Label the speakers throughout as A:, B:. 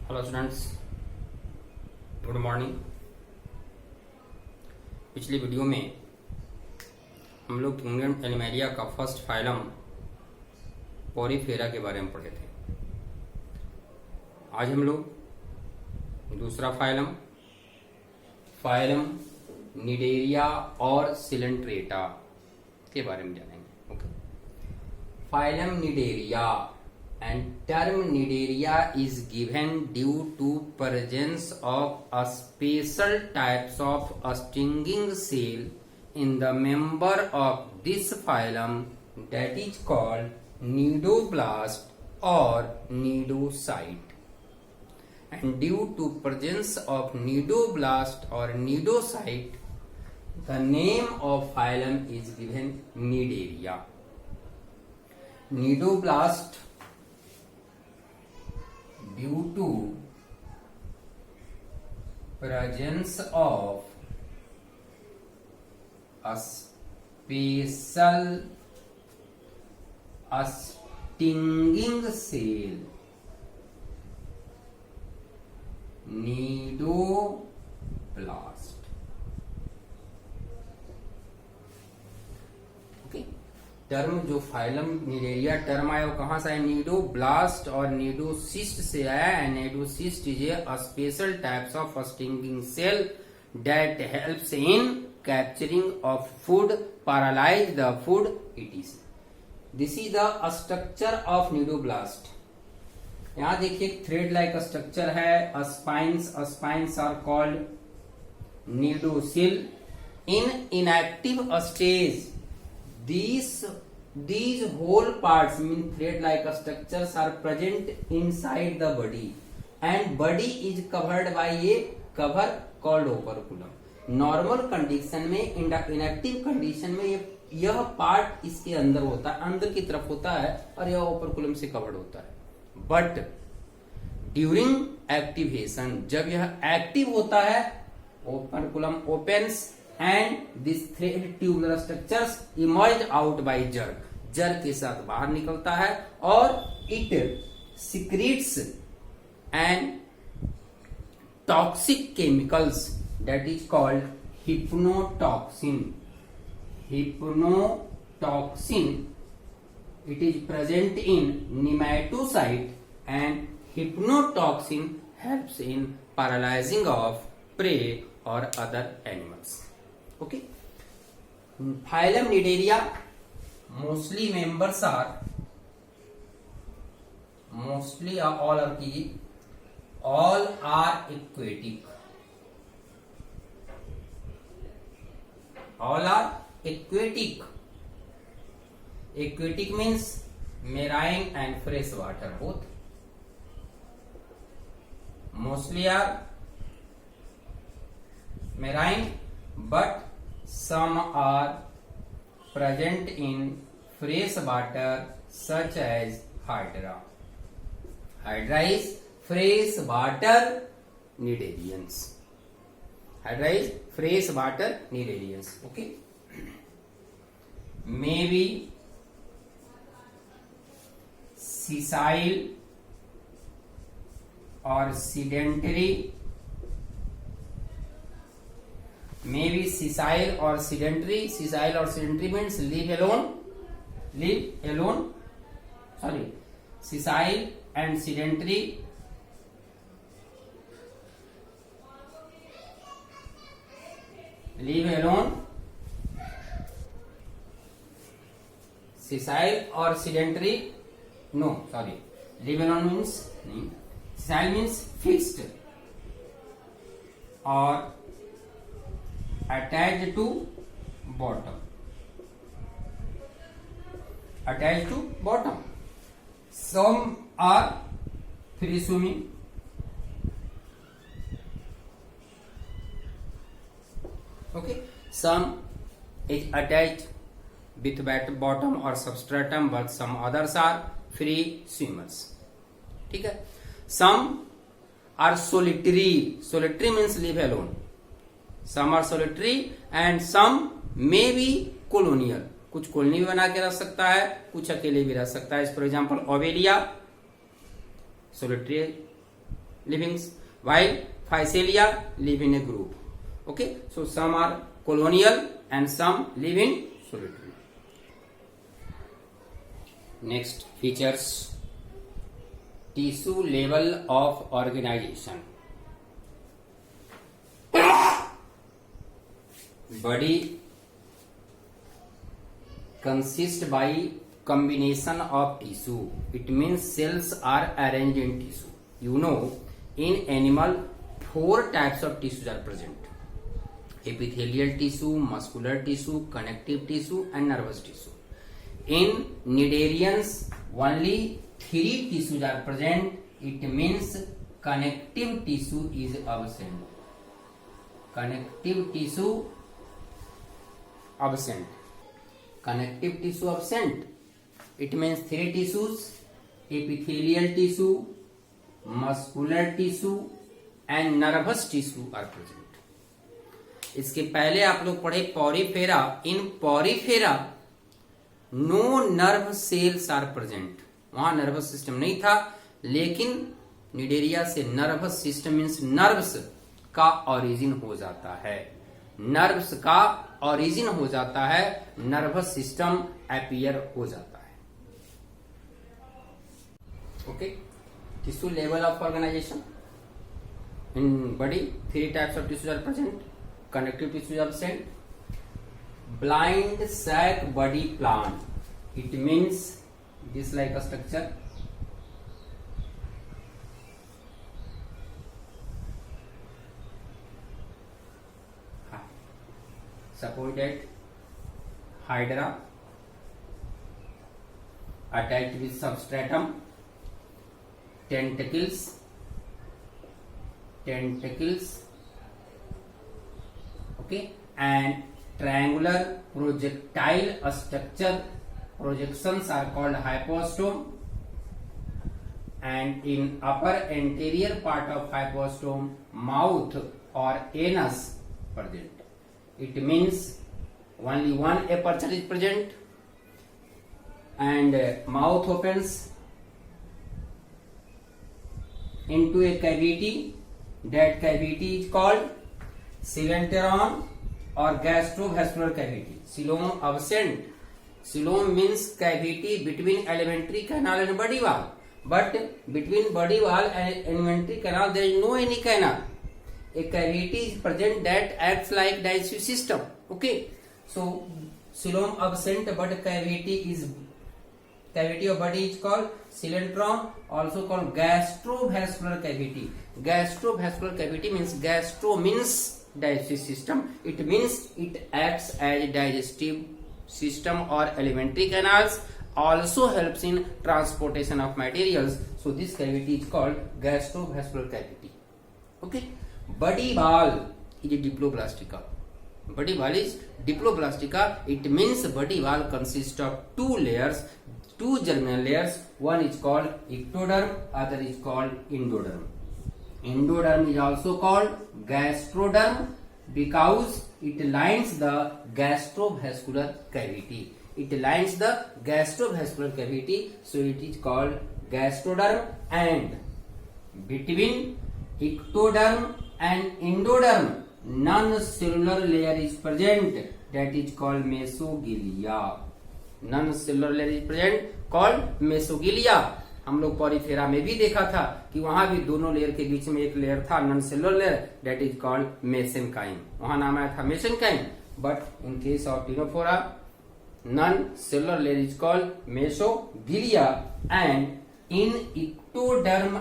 A: Hello students, good morning. पिछली video में हम लोग किंगडम एनिमेलिया का फर्स्ट फाइलम पोरीफेरा के बारे में पढ़े थे। आज हम लोग दूसरा फाइलम निडेरिया और सिलेंट्रेटा के बारे में जानेंगे। Okay, phylum Cnidaria and term Nidaria is given due to presence of a special types of stinging cell in the member of this phylum that is called nidoblast or nidocyte, and due to presence of nidoblast or nidocyte the name of phylum is given Nidaria. Nidoblast due to presence of a special stinging cell, nidoblast. Okay, term जो phylum Cnidaria term आया वो कहां से आया? Cnidoblast और cnidocyst से आया। And cnidocyst is a special types of stinging cell that helps in capturing of food, paralyze the food it. This is the structure of cnidoblast. यहां देखिए थ्रेड लाइक स्ट्रक्चर है। Spines are called cnidocil. In inactive stage these whole parts mean thread like structures are present inside the body and body is covered by a cover called operculum. Normal condition में, inactive condition में यह part इसके अंदर होता है, अंदर की तरफ होता है और यह ओपरकुलम से कवर्ड होता है। बट ड्यूरिंग एक्टिवेशन, जब यह एक्टिव होता है, operculum opens and this thread tubular structures emerge out by jerk. jerk के साथ बाहर निकलता है और it secretes and toxic chemicals that is called hypnotoxin. It is present in nematocyte and hypnotoxin helps in paralyzing of prey or other animals. Okay, phylum Nidaria mostly members are all are aquatic. All are aquatic. Aquatic means marine and fresh water both. Mostly are marine, but some are present in fresh water such as hydra. Hydra is fresh water cnidarians. Hydra is fresh water cnidarians. Okay, maybe sessile or sedentary. Maybe sessile or sedentary. Sessile or sedentary means live alone. Sessile and sedentary. Live alone. Sessile or sedentary. No, sorry. Live alone means sessile means fixed or attached to bottom. Some are free swimming. Okay, some is attached with bottom or substratum, but some others are free swimmers. ठीक है, some are solitary. Solitary means live alone. Some are solitary and some may be colonial. कुछ colony भी बना के रख सकता है, कुछ अकेले भी रह सकता है। For example Obelia solitary livings, while Physalia live in a group. Okay, so some are colonial and some live in solitary. Next features, tissue level of organization. Body consists by combination of tissue. It means cells are arranged in tissue. You know, in animal 4 types of tissues are present: epithelial tissue, muscular tissue, connective tissue and nervous tissue. In cnidarians only 3 tissues are present. It means connective tissue is absent. Connective tissue absent. Connective tissue absent. It means 3 tissues: epithelial tissue, muscular tissue and nervous tissue are present. इसके पहले आप लोग पढ़े porifera. In porifera no nerve cells are present. वहां nervous system नहीं था, लेकिन cnidaria से नर्वस सिस्टम मीन्स नर्व्स का ओरिजिन हो जाता है. नर्व्स का ओरिजिन हो जाता है, नर्वस सिस्टम अपीयर हो जाता है. Okay, tissue level of organization. In body, 3 types of tissues are present. Connective tissue is absent. Blind sac body plan. It means this like a structure. Supported hydra attached with substratum, tentacles, okay, and triangular projectile structure. Projections are called hypostome, and in upper anterior part of hypostome, mouth or anus present. It means only one aperture is present, and mouth opens into a cavity. That cavity is called coelenteron or gastrovascular cavity. Coelom absent. Coelom means cavity between alimentary canal and body wall. But between body wall and alimentary canal there is no any canal. A cavity is present that acts like digestive system. Okay. So coelom absent, but cavity of body is called coelenteron, also called gastrovascular cavity. Gastrovascular cavity means gastro means digestive system. It means it acts as digestive system or alimentary canals. Also helps in transportation of materials. So this cavity is called gastrovascular cavity. Okay. Body wall is diploblastica. Body wall is diploblastica. It means body wall consists of 2 layers, 2 germinal layers. One is called ectoderm, other is called endoderm. Endoderm is also called gastroderm because it lines the gastrovascular cavity. It lines the gastrovascular cavity, so it is called gastroderm. And between ectoderm and endoderm, non-cellular layer is present, that is called mesogilia. Non-cellular layer is present called mesogilia. हम लोग Porifera में भी देखा था कि वहां भी दोनों लेयर के बीच में एक लेयर था non cellular layer, that is called mesenchyme. वहां नाम आया था mesenchyme, but in case of ctenophora non cellular layer is called mesoglea. And in ectoderm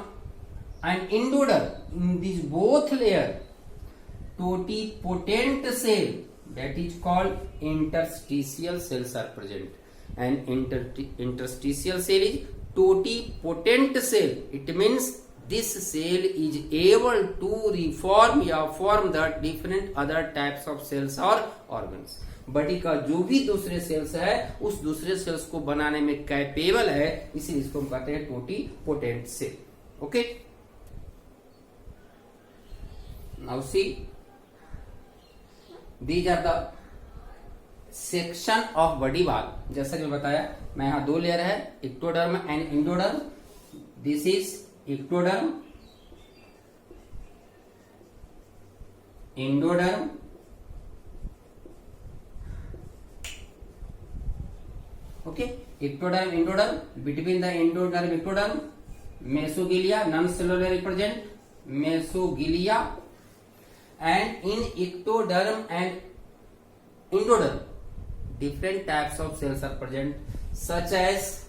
A: and endoderm, in these both layer, totipotent cell, that is called interstitial cells are present. And interstitial cell is totipotent cell. It means this cell is able to reform or form the different other types of cells or organs. Body का जो भी दूसरे sales है उस दूसरे sales को बनाने में कैपेबल है, इसीलिए इसको हम कहते हैं totipotent cell. Okay, now see these are the section of body wall. जैसा कि मैं बताया, मैं यहां 2 लेयर है, ectoderm and endoderm. This is ectoderm endoderm, okay, ectoderm, endoderm, between the endoderm ectoderm, mesoglea, non cellular represent mesoglea, and in ectoderm and endoderm different types of cells are present, such as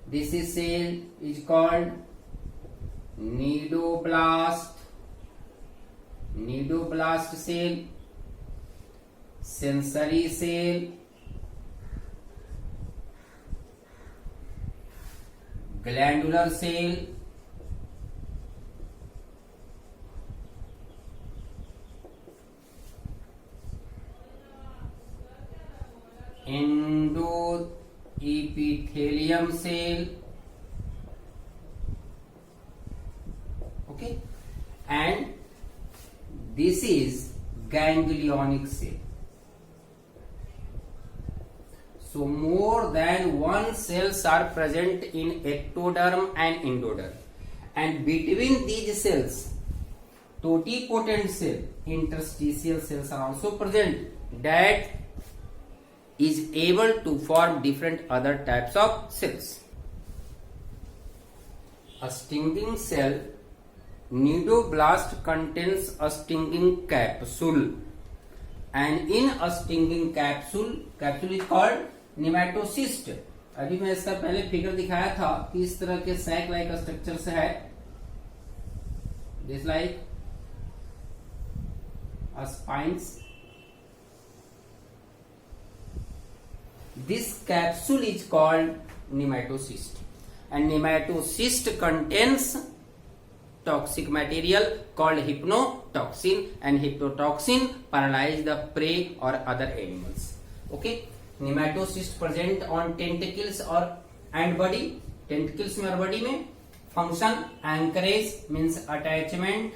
A: this is cell is called nidoblast cell, sensory cell, glandular cell, endoepithelium cell, okay, and this is ganglionic cell. So more than one cells are present in ectoderm and endoderm, and between these cells totipotent cell, interstitial cells are also present that is able to form different other types of cells. A stinging cell, nidoblast, contains a stinging capsule, and in a stinging capsule is called nematocyst. अभी मैं इसका पहले figure दिखाया था कि इस तरह के सैक लाइक स्ट्रक्चर से है, this like a spines. This capsule is called nematocyst, and nematocyst contains toxic material called hypnotoxin, and hypnotoxin paralyze the prey or other animals. Okay, nematocyst present on tentacles or and body. Tentacles में और body में. Function anchorage means attachment,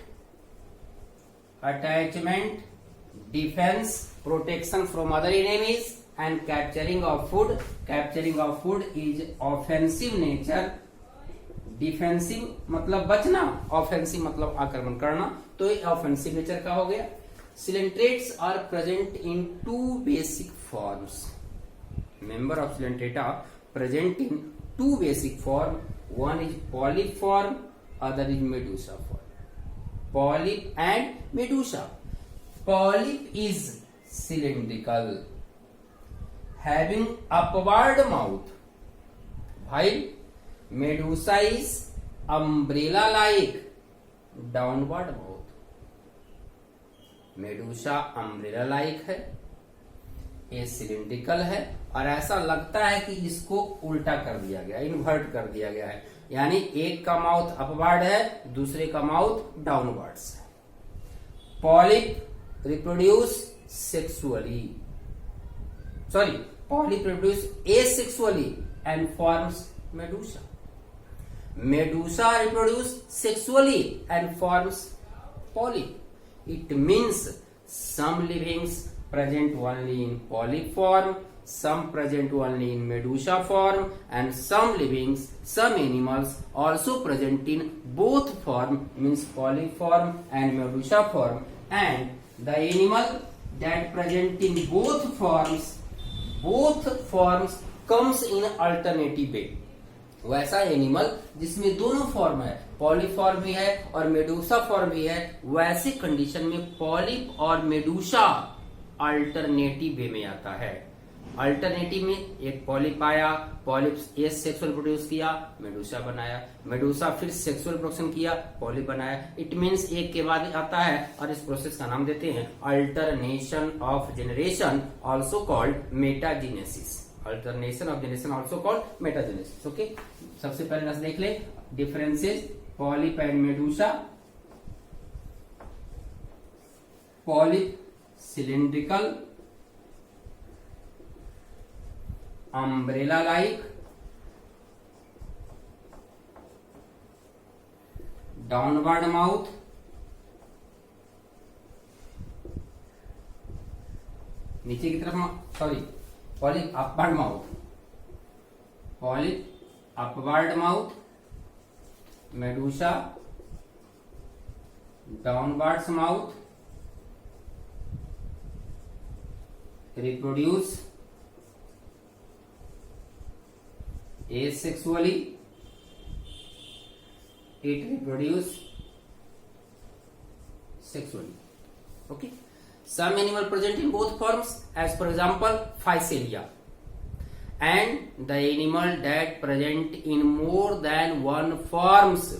A: defense, protection from other enemies, and capturing of food. Capturing of food is offensive nature. Defensive मतलब बचना, offensive मतलब आक्रमण करना, तो ये ऑफेंसिव नेचर का हो गया. Coelenterates are present in two basic forms. Member of coelenterata present in two basic form. One is polyp form, other is medusa form. Polyp and medusa. Polyp is cylindrical, having upward mouth, while medusa is umbrella like downward mouth. Medusa umbrella like है, ये cylindrical है, और ऐसा लगता है कि इसको उल्टा कर दिया गया, इन्वर्ट कर दिया गया है, यानी एक का माउथ अपवर्ड है, दूसरे का माउथ डाउनवर्ड्स है. Polyp reproduce sexually, polyp reproduce asexually and forms medusa. Medusa reproduce sexually and forms polyp. It means some livings present only in polyp form, some present only in medusa form, and some livings, some animals also present in both form, means polyp form and medusa form. And the animal that present in both forms comes in alternative way. वैसा animal जिसमें दोनों form है, polyp form भी है और Medusa form भी है, वैसे कंडीशन में पॉलिप और मेडूसा अल्टरनेटिव वे में आता है. अल्टरनेटिव में एक पॉलिप आया, पॉलिप ए सेक्सुअल प्रोड्यूस किया, मेडूसा बनाया, मेडूसा फिर सेक्सुअल प्रोडक्शन किया, पॉलिप बनाया. इट मींस एक के बाद आता है, और इस प्रोसेस का नाम देते हैं alternation of generation, also called metagenesis. Alternation of generation also called metagenesis. Okay, सबसे पहले बस देख ले differences polyp and medusa. Polyp cylindrical, umbrella like, downward mouth, नीचे की तरफ polyp upward mouth, polyp upward mouth, Medusa downwards mouth, reproduce asexually, it reproduce sexually. Okay. Some animal present in both forms, as for example Physalia, and the animal that present in more than one forms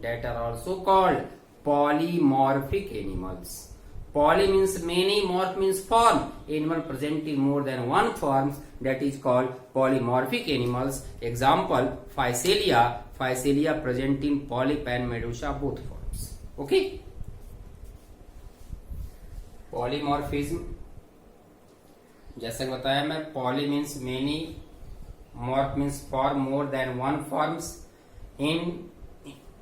A: that are also called polymorphic animals. Poly means many, morph means form. Animal present in more than one forms, that is called polymorphic animals. Example Physalia. Physalia present in polyp and medusa both forms. Okay. Polymorphism, जैसे बताया मैं, poly means many, morph means form, more than one forms. In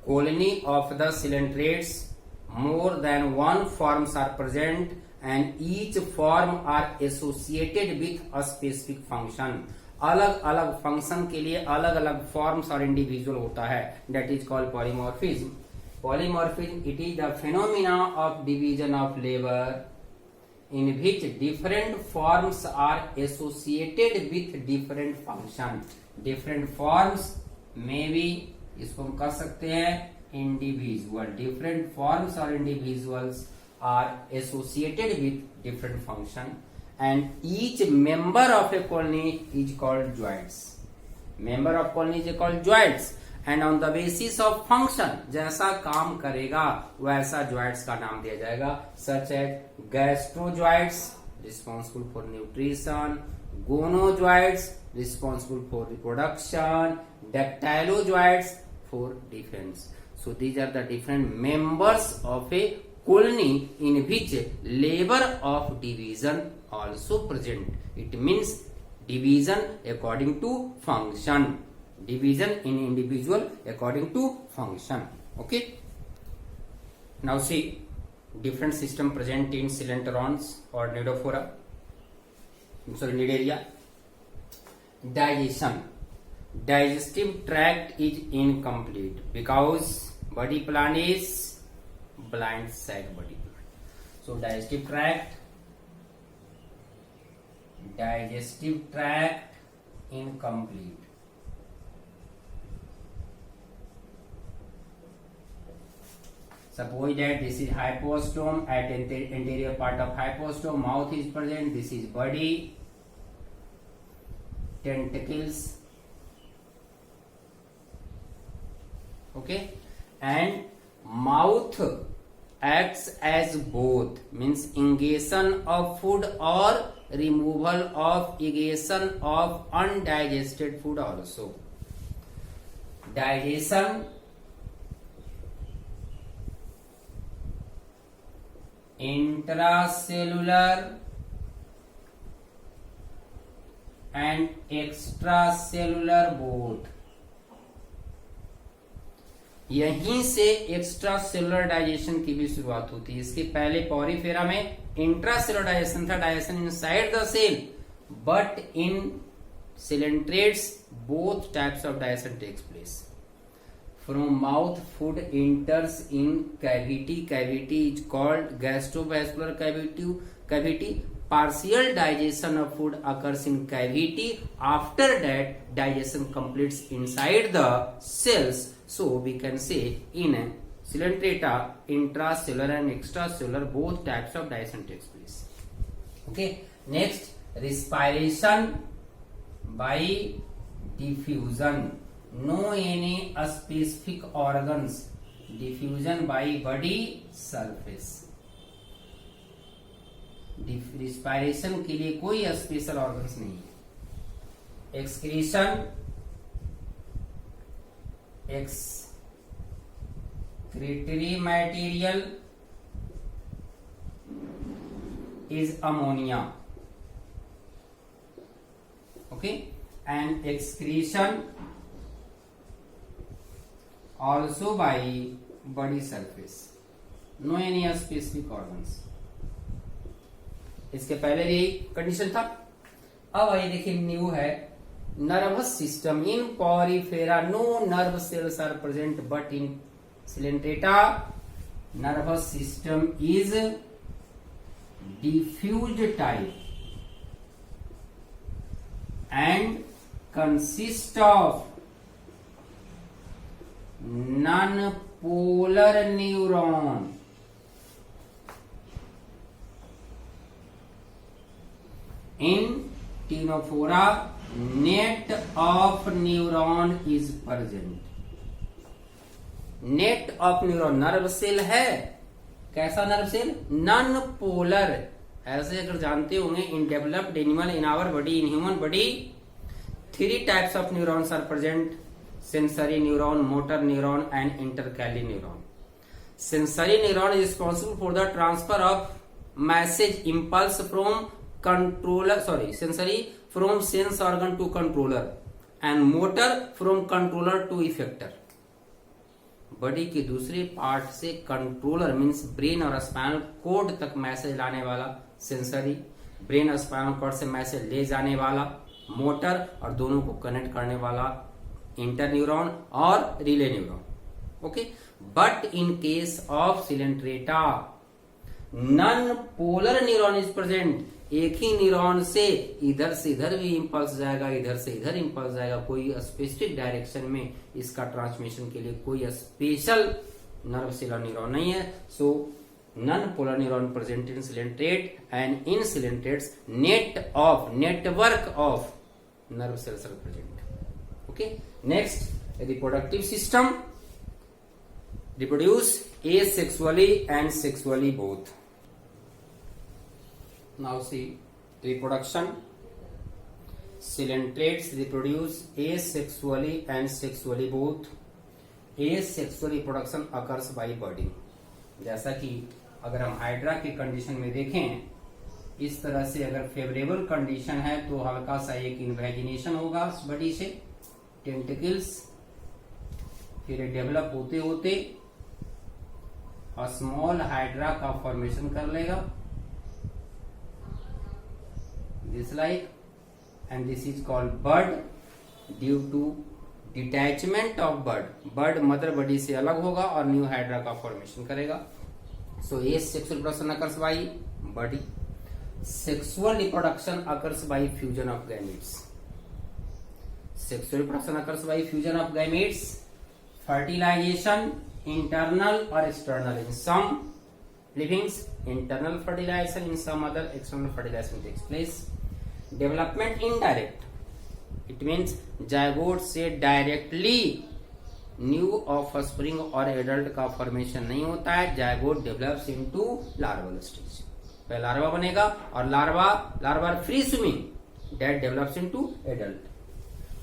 A: colony of the coelentrates, more than one forms are present and each form are associated with a specific function. अलग अलग function के लिए अलग अलग forms और individual होता है, that is called polymorphism. Polymorphism, it is the phenomena of division of labor in which different forms are associated with different function. Different forms may be, इसको हम कह सकते हैं इंडिविजुअल. डिफरेंट फॉर्म्स और individuals are associated with different function and each member of a colony is called zooids. Member of colony is called zooids and on the basis of function, जैसा काम करेगा वैसा जॉइंट्स का नाम दिया जाएगा. Such as gastrozooids responsible for nutrition, gonozooids responsible for reproduction, dactylozoids for defense. So these are the different members of a colony in which labor of division also present. It means division according to function, division in individual according to function. Okay. Now see different system present in coelenterons or Cnidophora. Sorry, Cnidaria. Digestion. Digestive tract is incomplete because body plan is blind sac body plan. So digestive tract incomplete. Suppose that this is hypostome, at anterior part of hypostome mouth is present, this is body, tentacles, okay, and mouth acts as both, means ingestion of food or removal of egestion of undigested food also. Digestion, intracellular and extracellular both. यहीं से extra cellular digestion की भी शुरुआत होती है. इसके पहले porifera में इंट्रासेलुलर डाइजेशन था, digestion inside the cell, but in coelentrates both types of digestion takes place. From mouth food enters in cavity. Cavity is called gastrovascular cavity. Partial digestion of food occurs in cavity. After that, digestion completes inside the cells. So we can say in coelenterata, intracellular and extracellular both types of digestion takes place. Okay. Next, respiration by diffusion. No any specific organs. Diffusion by body surface. Respiration के लिए कोई special organs नहीं है. Excretion, excretory material is ammonia. Okay. And excretion also by body surface. No any specific organs. इसके पहले यही condition था. अब आइए देखिए न्यू है nervous system. In porifera no nerve cells are present but in coelenterata nervous system is diffused type. and consist of non-polar neuron. In ctenophora, net of neuron is present. Net of neuron nerve cell है, कैसा nerve cell? Non polar. ऐसे अगर जानते होंगे, in developed animal in our body, in human body 3 types of neurons are present: sensory neuron, motor neuron and intercalary neuron. Sensory neuron is responsible for the transfer of message impulse from controller, sensory from sense organ to controller, and motor from controller to effector. Body के दूसरे part से controller means brain और spinal cord तक message लाने वाला sensory, brain और spinal cord से message ले जाने वाला मोटर, और दोनों को कनेक्ट करने वाला इंटर न्यूरॉन और relay neuron. Okay, but in case of Coelenterata non polar neuron is present. एक ही न्यूरॉन से इधर भी इंपल्स जाएगा, इधर से इधर इंपल्स जाएगा. कोई स्पेसिफिक डायरेक्शन में इसका ट्रांसमिशन के लिए कोई स्पेशल नर्व सेल न्यूरॉन नहीं है. So non polar neuron present in coelenterate, and in coelenterates network of nerve cells are present. Okay, next reproductive system. reproduce asexually and sexually both. Now see reproduction. Coelentrates reproduce asexually and sexually both. Asexual reproduction occurs by budding. जैसा कि अगर हम hydra की condition में देखें, इस तरह से अगर फेवरेबल कंडीशन है तो हल्का सा एक इन्वेजिनेशन होगा बॉडी से, टेंटिकल्स, फिर डेवलप होते होते स्मॉल हाइड्रा का फॉर्मेशन कर लेगा, this like, and this is called bud. Due to detachment of bud mother body से अलग होगा और न्यू हाइड्रा का फॉर्मेशन करेगा. सो ये sexual reproduction occurs by body. Sexual reproduction occurs by fusion of gametes. Sexual reproduction occurs by fusion of gametes. Fertilization, internal or external. In some livings, internal fertilization, in some other external fertilization takes place. Development indirect. It means zygote से directly new offspring और adult का formation नहीं होता है. Zygote develops into larval stage. पहले larva बनेगा और larva free swimming, that develops into adult.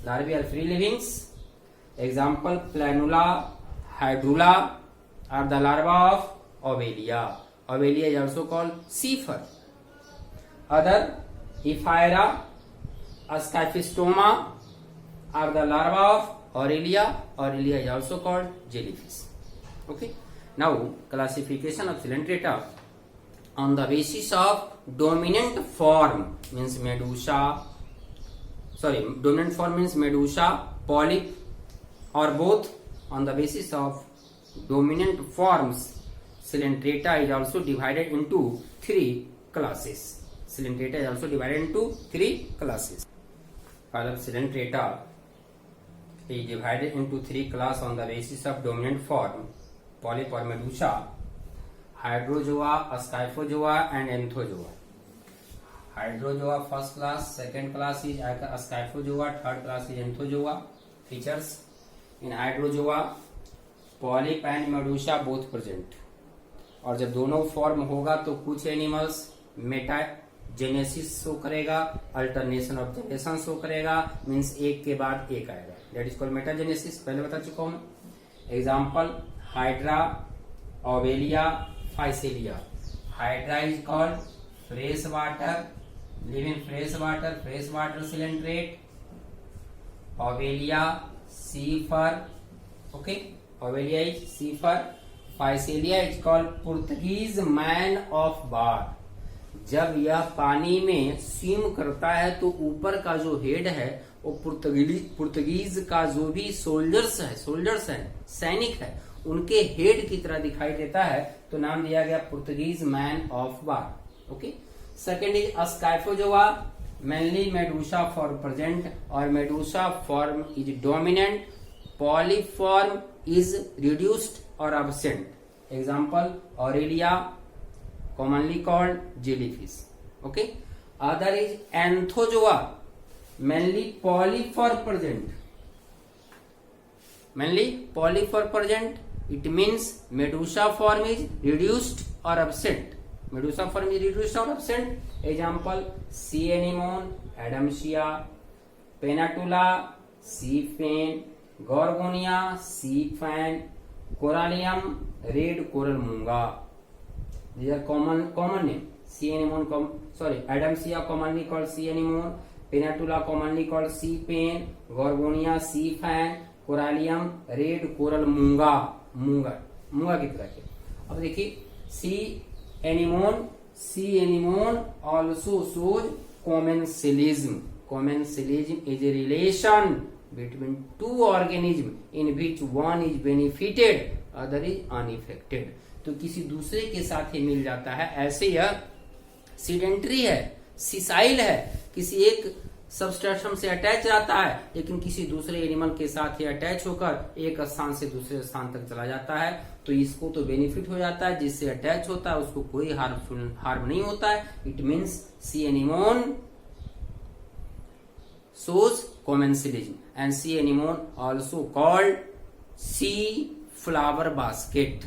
A: Larva are free livings. Example, planula, hydrula are the larva of Ovelia. Ovelia is also called Seifer. Other, Ephyra, Scyphistoma are the larva of Aurelia. Aurelia is also called jellyfish. Okay. Now, classification of Coelenterata on the basis of dominant form means medusa. Dominant form means medusa, polyp, or both. On the basis of dominant forms, Coelenterata is also divided into 3 classes. Coelenterata is also divided into 3 classes. File of Coelenterata is divided into 3 classes on the basis of dominant form: polyp or medusa, hydrozoa, scyphozoa, and anthozoa. Hydrozoa first class, second class is scyphozoa, third class is anthozoa. Features: in hydrozoa, polyp and medusa both present. और जब दोनों form होगा तो कुछ animals metagenesis show करेगा, alternation of generation show करेगा, means एक के बाद एक आएगा, दैट इज कॉल्ड मेटाजेनेसिस. पहले बता चुका हूं. Example, Hydra, Obelia, Physalia. Hydra is called fresh water, live in fresh water coelenterate. Obelia Seifer. Okay, Ovelia is Seifer. Physalia is called Portuguese man of bar. जब यह पानी में swim करता है तो ऊपर का जो हेड है वो पुर्तगीज का जो भी सोल्जर्स है, सैनिक है, उनके हेड की तरह दिखाई देता है, तो नाम दिया गया Portuguese man of bar. Okay. Second is Scyphozoa. mainly medusa for present or medusa form is dominant, polyform is reduced or absent. Example, Aurelia, commonly called jellyfish. Okay. Other is Anthozoa, mainly polyfor present. Mainly polyfor present, it means medusa form is reduced or absent. Medusa form is reduced or absent. Example, sea anemone, Adamsia, Penatula, sea fan, Gorgonia, sea fan, Corallium, red coral munga. These are common name. Sea anemone, Adamsia commonly called sea anemone, Penatula commonly called sea fan, Gorgonia sea fan, Corallium red coral मूंगा की तरह के। अब देखिए sea anemone also shows commensalism is a relation between two organism in which one is benefited other is unaffected. तो किसी दूसरे के साथ ही मिल जाता है, ऐसे यह सीडेंट्री है, सिसाइल है, किसी एक सबस्ट्रेटम से अटैच रहता है लेकिन किसी दूसरे एनिमल के साथ ही अटैच होकर एक स्थान से दूसरे स्थान तक चला जाता है। तो इसको तो बेनिफिट हो जाता है, जिससे अटैच होता है उसको कोई हार्म नहीं होता है। It means C anemone shows commensalism and sea anemone also called sea flower basket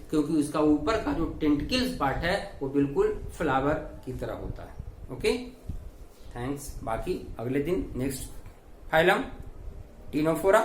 A: क्योंकि उसका ऊपर का जो टेंटिकल्स पार्ट है वो बिल्कुल फ्लावर की तरह होता है। Okay, thanks. बाकी अगले दिन नेक्स्ट फाइलम टीनोफोरा